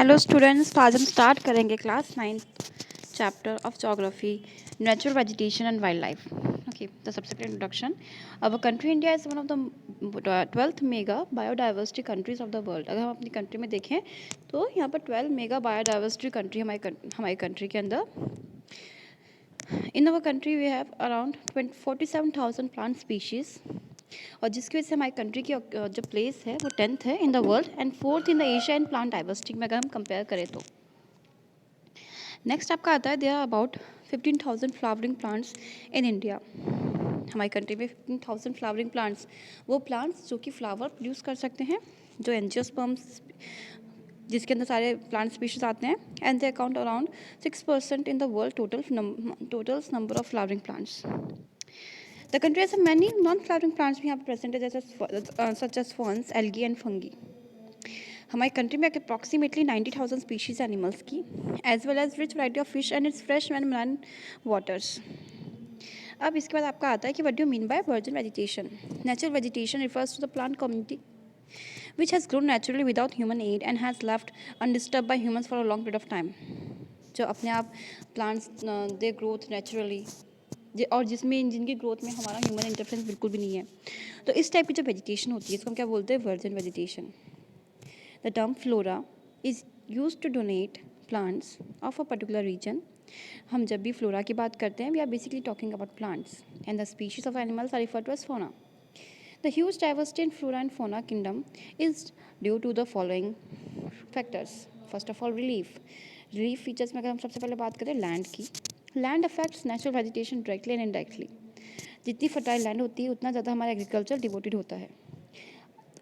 Hello students, आज हम start करेंगे class 9th chapter of geography, natural vegetation and wild life. Okay, तो सबसे पहले introduction. Our country India is one of the 12th mega biodiversity countries of the world. अगर हम अपनी country में देखें तो यहाँ पर 12 मेगा बायोडाइवर्सिटी कंट्री हमारी कंट्री के अंदर। In our country we have around 47,000 plant species, और जिसकी वजह से हमारी कंट्री की जो प्लेस है वो 10th है in the world and 4th in the Asia and plant diversity में अगर हम कंपेयर करें तो। नेक्स्ट आपका आता है there are about 15,000 flowering plants in India. हमारी कंट्री में 15,000 फ्लावरिंग प्लांट्स, वो प्लांट्स जो कि फ्लावर प्रोड्यूस कर सकते हैं, जो एंजियोस्पर्म्स जिसके अंदर सारे प्लांट स्पीशीज आते हैं, and they account around 6% in the world total number of flowering plants. The country has many non-flowering plants भी यहाँ पे present है, जैसे such as ferns, algae and fungi। हमारी कंट्री में अप्रॉक्सीमेटली 90,000 स्पीशीज एनिमल्स की, as well as rich variety of fish and its fresh and marine waters. अब इसके बाद आपका आता है कि what do you mean by virgin vegetation. Natural vegetation refers to the plant community which has grown naturally without human aid and has left undisturbed by humans for a long period of time। जो अपने आप plants they growth naturally, और जिनकी growth में हमारा human interference बिल्कुल भी नहीं है, तो इस टाइप की जो वेजिटेशन होती है इसको हम क्या बोलते हैं, virgin vegetation. The term flora is use to donate plants of a particular region. हम जब भी फ्लोरा की बात करते हैं we are basically talking about plants, and the species of animals are referred to as fauna. The huge diversity in flora and fauna kingdom is due to the following factors. First of all, relief. Relief features में अगर हम सबसे पहले बात करें land की, land affects natural vegetation directly and indirectly. जितनी fertile land होती है उतना ज़्यादा हमारा एग्रीकल्चर डिवोटेड होता है।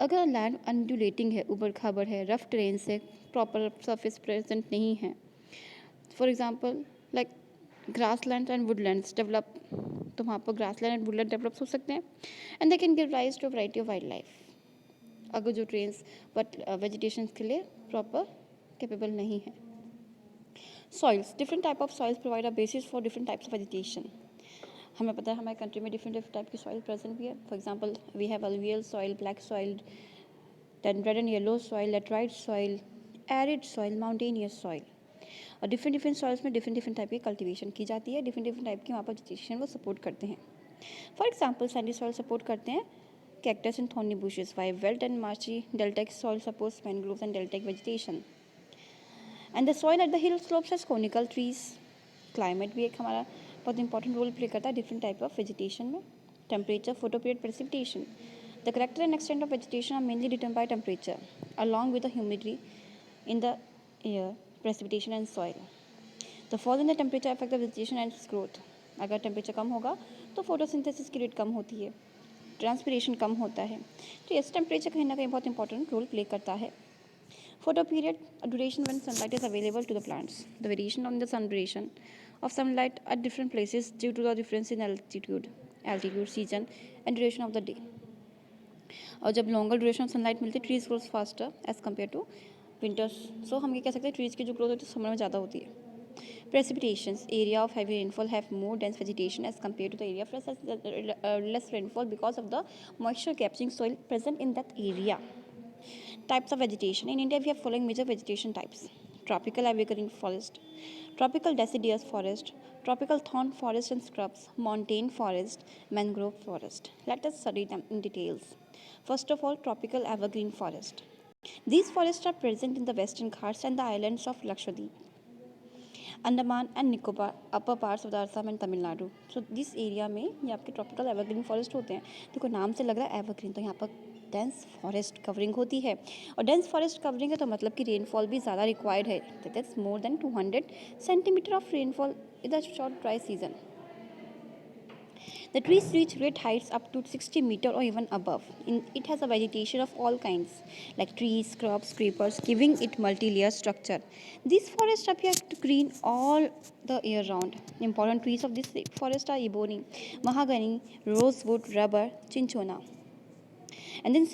अगर लैंड अनड्यूलेटिंग है, उबड़ खाबड़ है, रफ टेरेन से प्रॉपर सरफेस प्रेजेंट नहीं है, for example like grass land and woodlands develop, तो वहाँ पर grass land and woodland develop हो सकते हैं, and they can give rise to variety of wild life. अगर जो ट्रेन्स बट वेजिटेशन के लिए प्रॉपर कैपेबल नहीं है। Soils, different type of soils provide a basis for different types of vegetation. हमें पता है हमारे कंट्री में डिफरेंट टाइप की सॉइल प्रेजेंट भी है। For example we have alluvial soil, black soil, then red and yellow soil, laterite soil, arid soil, mountainous soil. और different soils में डिफरेंट टाइप की कल्टीवेशन की जाती है, डिफरेंट टाइप की वहाँ पर वेजिटेशन वो सपोर्ट करते हैं। For example sandy soil support करते हैं cactus and thorny bushes, while wet and marshy deltaic soil supports mangroves and deltaic vegetation. And the soil at the hill slopes has conical trees. Climate भी एक हमारा बहुत important role play करता है different type of vegetation में। Temperature, photoperiod, precipitation. The character and extent of vegetation are mainly determined by temperature along with the humidity in the air, precipitation and soil. The fall in the temperature affect the vegetation and it's growth. अगर temperature कम होगा तो photosynthesis की rate कम होती है, transpiration कम होता है, तो इस टेम्परेचर कहीं ना कहीं बहुत इंपॉर्टेंट रोल प्ले करता है। Photoperiod, duration when sunlight is available to the plants. The variation on the sun duration of sunlight at different places due to the difference in altitude, season and duration of the day. और जब longer duration of sunlight मिलती है trees growth faster as compare to winters. So हम ये कह सकते हैं trees की जो ग्रोथ होती है समर में ज़्यादा होती है। Precipitations, area of heavy rainfall have more dense vegetation as compared to the area of less rainfall because of the moisture capturing soil present in that area. Types of vegetation. In India, we have following major vegetation types: tropical evergreen forest, tropical deciduous forest, tropical thorn forest and scrubs, montane forest, mangrove forest. Let us study them in details. First of all, tropical evergreen forest. These forests are present in the western Ghats and the islands of Lakshadweep, Andaman and Nicobar, upper parts of the Assam and Tamil Nadu. So this area में ये आपके tropical evergreen forest होते हैं। देखो नाम से लग रहा है एवरग्रीन, तो यहाँ पर डेंस फॉरेस्ट कवरिंग होती है, और डेंस फॉरेस्ट कवरिंग है तो मतलब कि रेनफॉल भी ज़्यादा रिक्वायर्ड है। That is more than 200 centimetre of rainfall in the short dry season. The trees reach great heights up to 60 meters or even above. It has a vegetation of all kinds, like trees, shrubs, creepers, giving it multi-layer structure. These forests appear green all the year round. Important trees of this forest are ebony, mahogany, rosewood, rubber, cinchona. And then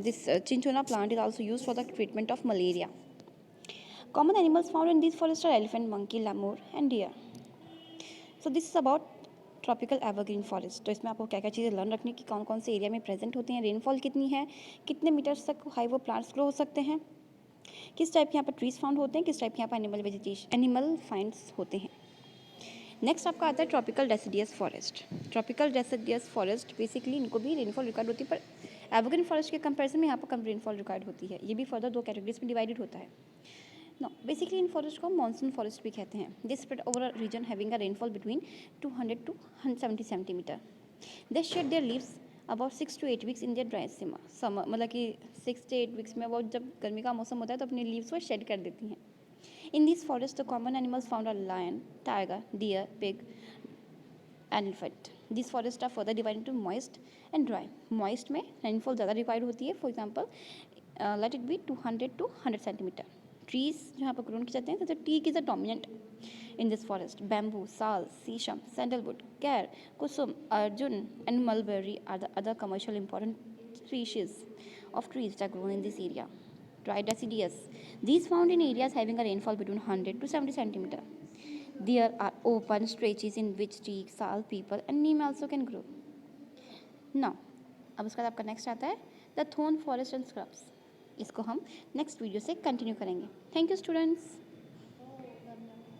this cinchona plant is also used for the treatment of malaria. Common animals found in these forests are elephant, monkey, lemur, and deer. So this is about tropical evergreen forest. तो इसमें आपको क्या क्या चीज़ें learn रखनी कि कौन कौन से एरिया में प्रेजेंट होती हैं, रेनफॉल कितनी है, कितने मीटर्स तक हाई वो प्लांट्स ग्रो हो सकते हैं, किस टाइप के यहाँ पर ट्रीज फाउंड होते हैं, किस टाइप के यहाँ पर एनिमल फाइंड्स होते हैं। नेक्स्ट आपका आता है tropical deciduous forest. Tropical deciduous forest basically इनको भी रेनफॉल रिकॉर्ड होती है, पर एवरग्रीन फॉरेस्ट के कंपैरिजन में यहाँ पर कम रेनफॉल रिकॉर्ड होती है। ये भी फर्दर 2 कैटेगरीज में डिवाइडेड होता है। नो बेसिकली इन फॉरेस्ट को मानसून फॉरेस्ट भी कहते हैं। This spread over a region having a rainfall between 200 to 170 centimetre. They shed their leaves about 6 to 8 weeks in their dry summer, मतलब कि 6 से 8 वीक्स में अबाउट जब गर्मी का मौसम होता है तो अपने लीव्स वो शेड कर देती हैं। In these forests, the common animals found are lion, tiger, deer, pig, and elephant. These forests are further divided into moist and dry. Moist में rainfall ज़्यादा required होती है. For example, let it be 200 to 100 centimeter. Trees जो यहाँ पर grown किए जाते हैं, so teak is a dominant in this forest. Bamboo, sal, sesam, sandalwood, care, kusum, arjun, and mulberry are the other commercial important species of trees that are grown in this area. Dry deciduous. These found in areas having a rainfall between 100 to 70 centimeter. There are open stretches in which teak, sal, people and neem also can grow. Now, अब उसका आपका next आता है the Thorne forest and scrubs. इसको हम next video से continue करेंगे। Thank you students.